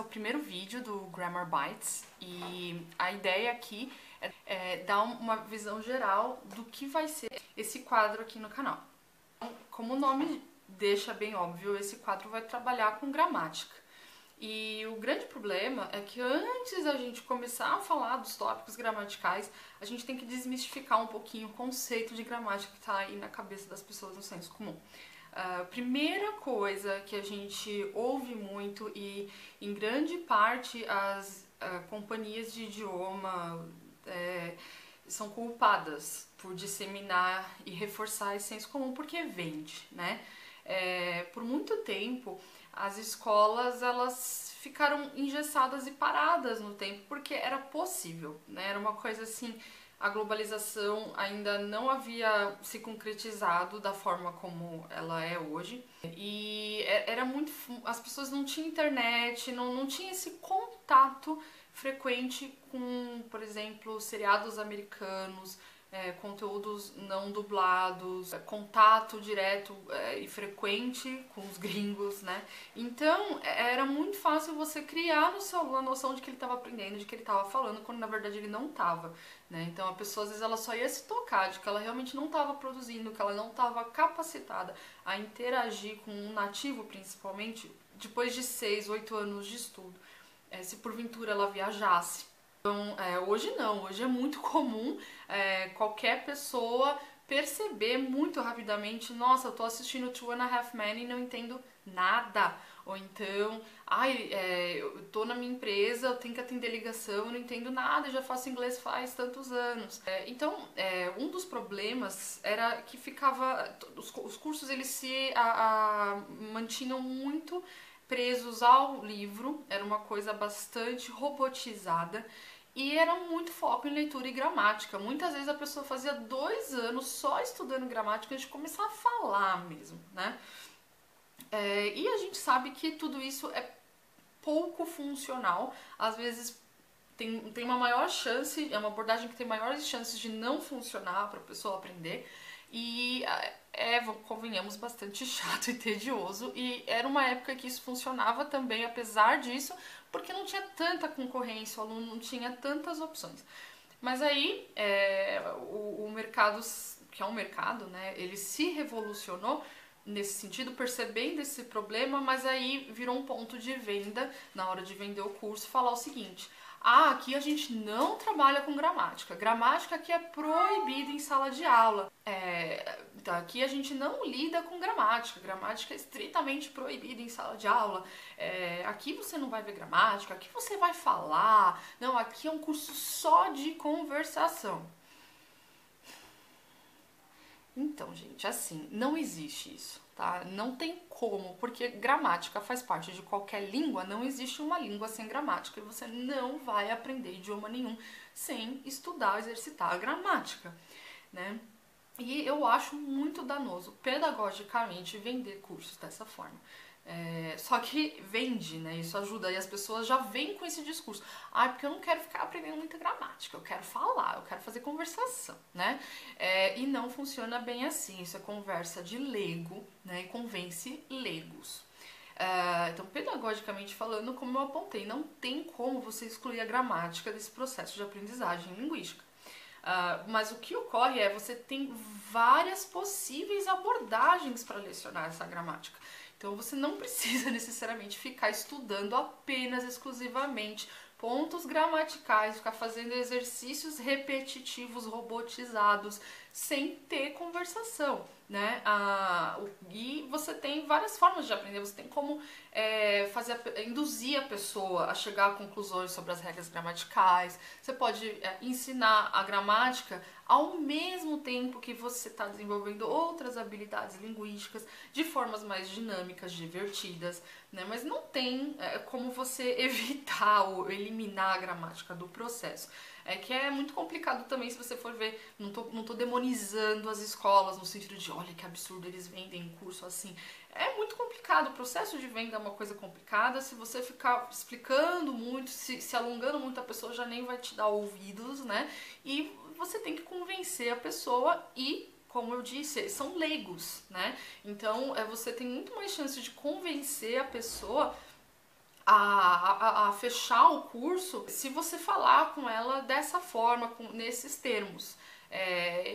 é o primeiro vídeo do Grammar Bites e a ideia aqui é dar uma visão geral do que vai ser esse quadro aqui no canal. Como o nome deixa bem óbvio, esse quadro vai trabalhar com gramática. E o grande problema é que antes da gente começar a falar dos tópicos gramaticais, a gente tem que desmistificar um pouquinho o conceito de gramática que está aí na cabeça das pessoas no senso comum. A primeira coisa que a gente ouve muito e em grande parte as companhias de idioma são culpadas por disseminar e reforçar esse senso comum porque vende, né? Por muito tempo as escolas elas ficaram engessadas e paradas no tempo porque era possível, né? Era uma coisa assim, a globalização ainda não havia se concretizado da forma como ela é hoje e era muito, as pessoas não tinham internet, não tinha esse contato frequente com, por exemplo, seriados americanos, conteúdos não dublados, contato direto e frequente com os gringos, né? Então era muito fácil você criar no seu aluno a noção de que ele estava aprendendo, de que ele estava falando, quando na verdade ele não estava, né? Então a pessoa às vezes ela só ia se tocar de que ela realmente não estava produzindo, que ela não estava capacitada a interagir com um nativo, principalmente depois de 6, 8 anos de estudo, se porventura ela viajasse. Então, hoje não, hoje é muito comum qualquer pessoa perceber muito rapidamente, nossa, eu tô assistindo Two and a Half Men e não entendo nada. Ou então, eu tô na minha empresa, eu tenho que atender ligação, eu não entendo nada, eu já faço inglês faz tantos anos. Então, um dos problemas era que os cursos eles se mantinham muito presos ao livro, era uma coisa bastante robotizada e era muito foco em leitura e gramática. Muitas vezes a pessoa fazia 2 anos só estudando gramática antes de começar a falar mesmo, né? E a gente sabe que tudo isso é pouco funcional, às vezes tem uma maior chance, é uma abordagem que tem maiores chances de não funcionar para a pessoa aprender e convenhamos, bastante chato e tedioso, e era uma época que isso funcionava também, apesar disso, porque não tinha tanta concorrência, o aluno não tinha tantas opções. Mas aí o mercado, que é um mercado, né, ele se revolucionou nesse sentido, percebendo esse problema, mas aí virou um ponto de venda, na hora de vender o curso, falar o seguinte: aqui a gente não trabalha com gramática. Gramática aqui é proibida em sala de aula. Então aqui a gente não lida com gramática. Gramática é estritamente proibida em sala de aula. Aqui você não vai ver gramática, aqui você vai falar. Não, aqui é um curso só de conversação. Então, gente, assim, não existe isso, tá? Não tem como, porque gramática faz parte de qualquer língua, não existe uma língua sem gramática e você não vai aprender idioma nenhum sem estudar, exercitar a gramática, né? E eu acho muito danoso, pedagogicamente, vender cursos dessa forma. Só que vende, né? Isso ajuda. E as pessoas já vêm com esse discurso: porque eu não quero ficar aprendendo muita gramática, eu quero falar, eu quero fazer conversação, né? E não funciona bem assim. Isso é conversa de leigo, né? E convence leigos. Então, pedagogicamente falando, como eu apontei, não tem como você excluir a gramática desse processo de aprendizagem linguística. Mas o que ocorre é você tem várias possíveis abordagens para lecionar essa gramática. Então você não precisa necessariamente ficar estudando apenas, exclusivamente, pontos gramaticais, ficar fazendo exercícios repetitivos, robotizados, sem ter conversação, né? E você tem várias formas de aprender. Você tem como induzir a pessoa a chegar a conclusões sobre as regras gramaticais. Você pode ensinar a gramática ao mesmo tempo que você está desenvolvendo outras habilidades linguísticas de formas mais dinâmicas, divertidas, né? Mas não tem como você evitar ou eliminar a gramática do processo. Que é muito complicado também, se você for ver, não tô demonizando as escolas no sentido de, olha que absurdo, eles vendem curso assim. É muito complicado, o processo de venda é uma coisa complicada, se você ficar explicando muito, se alongando muito, a pessoa já nem vai te dar ouvidos, né? E você tem que convencer a pessoa e, como eu disse, são leigos, né? Então você tem muito mais chance de convencer a pessoa a fechar o curso se você falar com ela dessa forma, nesses termos.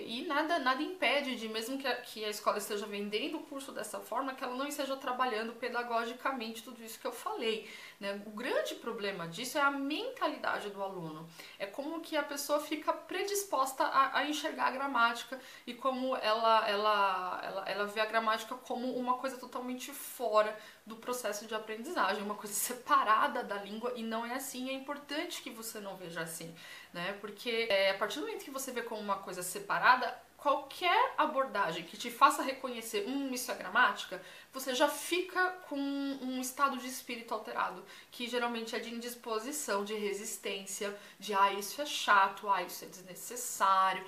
E nada impede de, mesmo que a escola esteja vendendo o curso dessa forma, que ela não esteja trabalhando pedagogicamente tudo isso que eu falei, né? O grande problema disso é a mentalidade do aluno. É como que a pessoa fica predisposta a enxergar a gramática e como ela vê a gramática como uma coisa totalmente fora do processo de aprendizagem, uma coisa separada da língua, e não é assim. É importante que você não veja assim, né? Porque a partir do momento que você vê como uma coisa separada, qualquer abordagem que te faça reconhecer, isso é gramática, você já fica com um estado de espírito alterado, que geralmente é de indisposição, de resistência, de isso é chato, isso é desnecessário,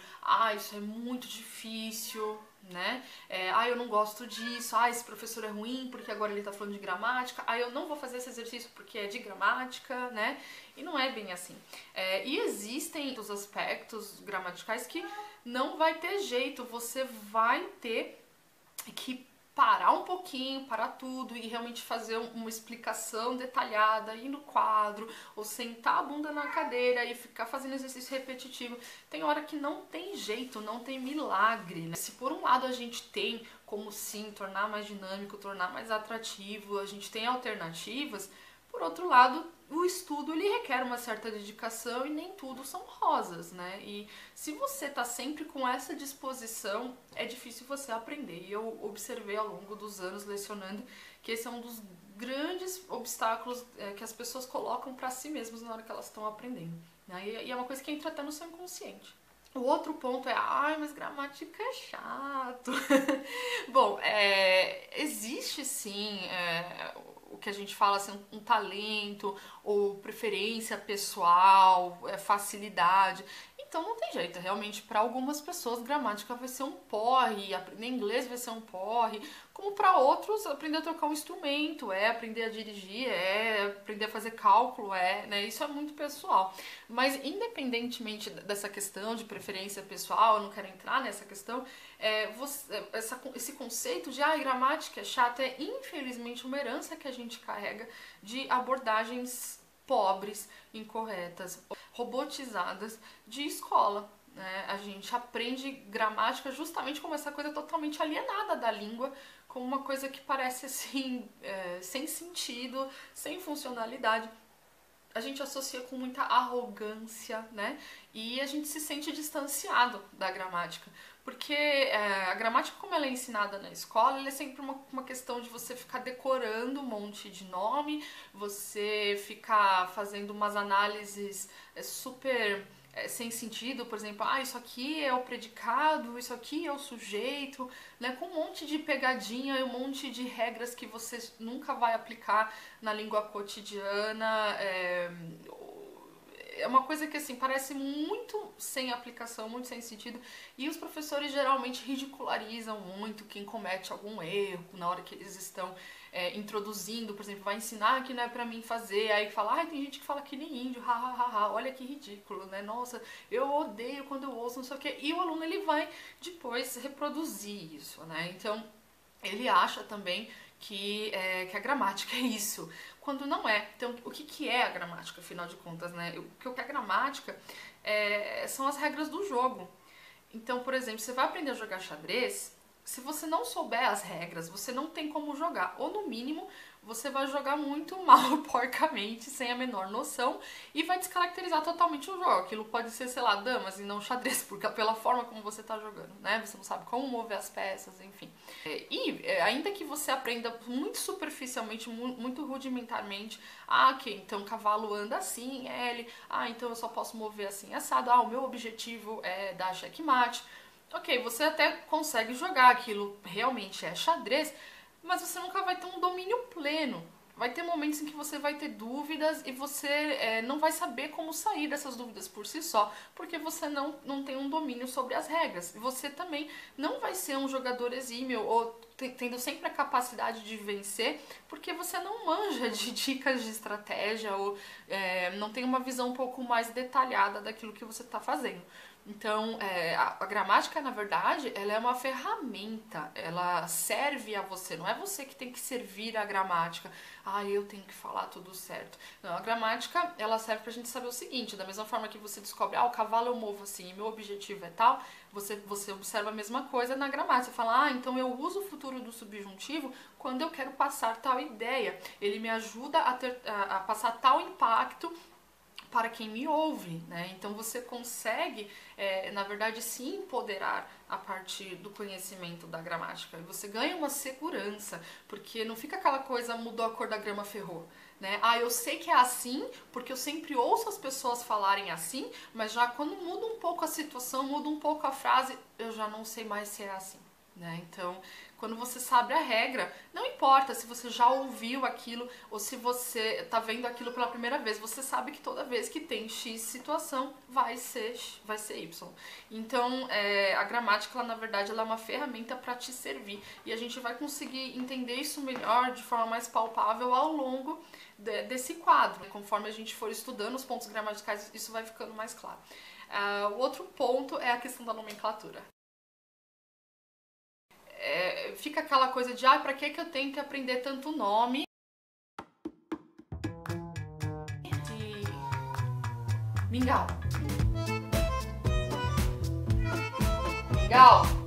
isso é muito difícil, né? Eu não gosto disso, esse professor é ruim porque agora ele tá falando de gramática, eu não vou fazer esse exercício porque é de gramática, né? E não é bem assim. E existem os aspectos gramaticais que não vai ter jeito, você vai ter que parar um pouquinho, parar tudo e realmente fazer uma explicação detalhada, ir no quadro, ou sentar a bunda na cadeira e ficar fazendo exercício repetitivo. Tem hora que não tem jeito, não tem milagre, né? Se por um lado a gente tem como sim tornar mais dinâmico, tornar mais atrativo, a gente tem alternativas, por outro lado, o estudo ele requer uma certa dedicação e nem tudo são rosas, né? E se você tá sempre com essa disposição, é difícil você aprender. E eu observei ao longo dos anos lecionando que esse é um dos grandes obstáculos que as pessoas colocam para si mesmas na hora que elas estão aprendendo, né? E é uma coisa que entra até no seu inconsciente. O outro ponto é, mas gramática é chato. Bom, existe sim o que a gente fala assim, um talento ou preferência pessoal, facilidade. Então não tem jeito, realmente para algumas pessoas gramática vai ser um porre, aprender inglês vai ser um porre, como para outros aprender a tocar um instrumento, aprender a dirigir, aprender a fazer cálculo, né? Isso é muito pessoal. Mas independentemente dessa questão de preferência pessoal, eu não quero entrar nessa questão, esse conceito de gramática é chata é infelizmente uma herança que a gente carrega de abordagens pobres, incorretas, robotizadas de escola. Né? A gente aprende gramática justamente como essa coisa totalmente alienada da língua, como uma coisa que parece assim, sem sentido, sem funcionalidade. A gente associa com muita arrogância, né? E a gente se sente distanciado da gramática. Porque a gramática, como ela é ensinada na escola, ela é sempre uma questão de você ficar decorando um monte de nome, você ficar fazendo umas análises super sem sentido, por exemplo, isso aqui é o predicado, isso aqui é o sujeito, né, com um monte de pegadinha e um monte de regras que você nunca vai aplicar na língua cotidiana. É uma coisa que assim parece muito sem aplicação, muito sem sentido, e os professores geralmente ridicularizam muito quem comete algum erro na hora que eles estão introduzindo, por exemplo, vai ensinar que não é pra mim fazer, aí fala, tem gente que fala que nem índio, olha que ridículo, né, nossa, eu odeio quando eu ouço não sei o que, e o aluno ele vai depois reproduzir isso, né, então ele acha também que a gramática é isso, quando não é. Então, o que é a gramática, afinal de contas, né? O que é a gramática são as regras do jogo. Então, por exemplo, você vai aprender a jogar xadrez, se você não souber as regras, você não tem como jogar. Ou, no mínimo, você vai jogar muito mal, porcamente, sem a menor noção, e vai descaracterizar totalmente o jogo. Aquilo pode ser, sei lá, damas e não xadrez, porque pela forma como você tá jogando, né? Você não sabe como mover as peças, enfim. Ainda que você aprenda muito superficialmente, muito rudimentarmente, ok, então cavalo anda assim, L, então eu só posso mover assim, assado, o meu objetivo é dar checkmate. Ok, você até consegue jogar, aquilo realmente é xadrez, mas você nunca vai ter um domínio pleno. Vai ter momentos em que você vai ter dúvidas e você não vai saber como sair dessas dúvidas por si só, porque você não tem um domínio sobre as regras. E você também não vai ser um jogador exímio ou tendo sempre a capacidade de vencer, porque você não manja de dicas de estratégia ou não tem uma visão um pouco mais detalhada daquilo que você está fazendo. Então, a gramática, na verdade, ela é uma ferramenta, ela serve a você, não é você que tem que servir a gramática. Ah, eu tenho que falar tudo certo. Não, a gramática, ela serve pra gente saber o seguinte, da mesma forma que você descobre, o cavalo eu movo assim, e meu objetivo é tal, você observa a mesma coisa na gramática. Você fala, então eu uso o futuro do subjuntivo quando eu quero passar tal ideia. Ele me ajuda a passar tal impacto para quem me ouve, né? Então você consegue, na verdade, se empoderar a partir do conhecimento da gramática. E você ganha uma segurança, porque não fica aquela coisa, mudou a cor da grama, ferrou, né? Eu sei que é assim, porque eu sempre ouço as pessoas falarem assim, mas já quando muda um pouco a situação, muda um pouco a frase, eu já não sei mais se é assim. Né? Então, quando você sabe a regra, não importa se você já ouviu aquilo ou se você está vendo aquilo pela primeira vez, você sabe que toda vez que tem X situação, vai ser Y. Então, a gramática, na verdade, ela é uma ferramenta para te servir e a gente vai conseguir entender isso melhor, de forma mais palpável ao longo desse quadro. Conforme a gente for estudando os pontos gramaticais, isso vai ficando mais claro. O outro ponto é a questão da nomenclatura. Fica aquela coisa de, pra que eu tenho que aprender tanto nome? Mingau. Mingau.